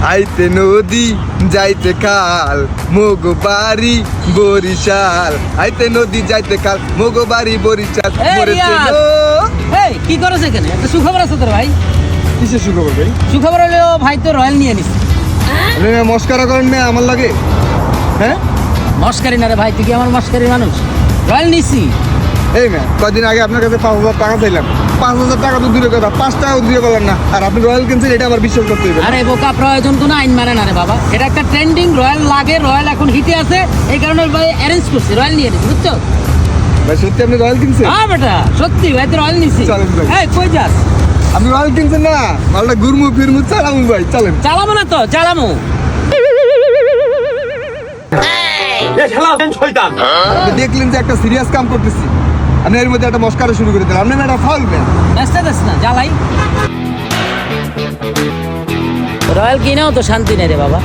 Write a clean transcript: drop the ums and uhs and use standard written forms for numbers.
আইতে নদী যাইতে খাল মোগো বাড়ি বরিশাল। আইতে নদী যাইতে খাল মোগো বাড়ি বরিশাল। এই মরেছে রিয়াজ। গো। এই কি করেছে এখানে? একটা সুখবর আছে তোর ভাই। কিসের সুখবর ভাই? সুখবর হলো ভাই তো রয়্যাল নিয়ে নিস। আপনি মস্কারা করেন না আমার লাগে? হ্যাঁ মস্কারি না রে ভাই, তুই কি আমার মস্কারি মানুষ? রয়্যাল নিছি। এই ম্যাম কদিন আগে আপনার কাছে 5,000 টাকা চাইলাম, 5,000 টাকা তো দূরে কথা, 5 টাকাও দিয়ে বলেন না। আর আপনি রয়্যাল কিনছেন এটা আবার বিশ্বাস করতে হবে। আরে বোকা, প্রয়োজন কোনো আইন মানে না রে বাবা। এটা একটা ট্রেন্ডিং, রয়্যাল লাগে, রয়্যাল এখন হিটে আছে, এই কারণে ভাই অ্যারেঞ্জ করছি, রয়্যাল নিয়ে নিছি, বুঝছো? ভাই সত্যি আপনি রয়্যাল কিনছেন? হ্যাঁ বেটা, সত্যি ভাই তো রয়্যাল নিছি। চলেন ভাই। এই কই যাস? আপনি রয়্যাল কিনছেন না, মালটা ঘুরমু ফিরমু চালামু ভাই, চলেন। চালাবো না তো, চালামু। আপনি দেখলেন যে একটা সিরিয়াস কাম করতেছি, আপনি এর মধ্যে একটা মস্কারা শুরু করে দিলেন। আপনি না এটা ফাউল ম্যান। ব্যস্ত যাস না, জ্বালাই। রয়্যাল কিনেও তো শান্তি নেই রে বাবা।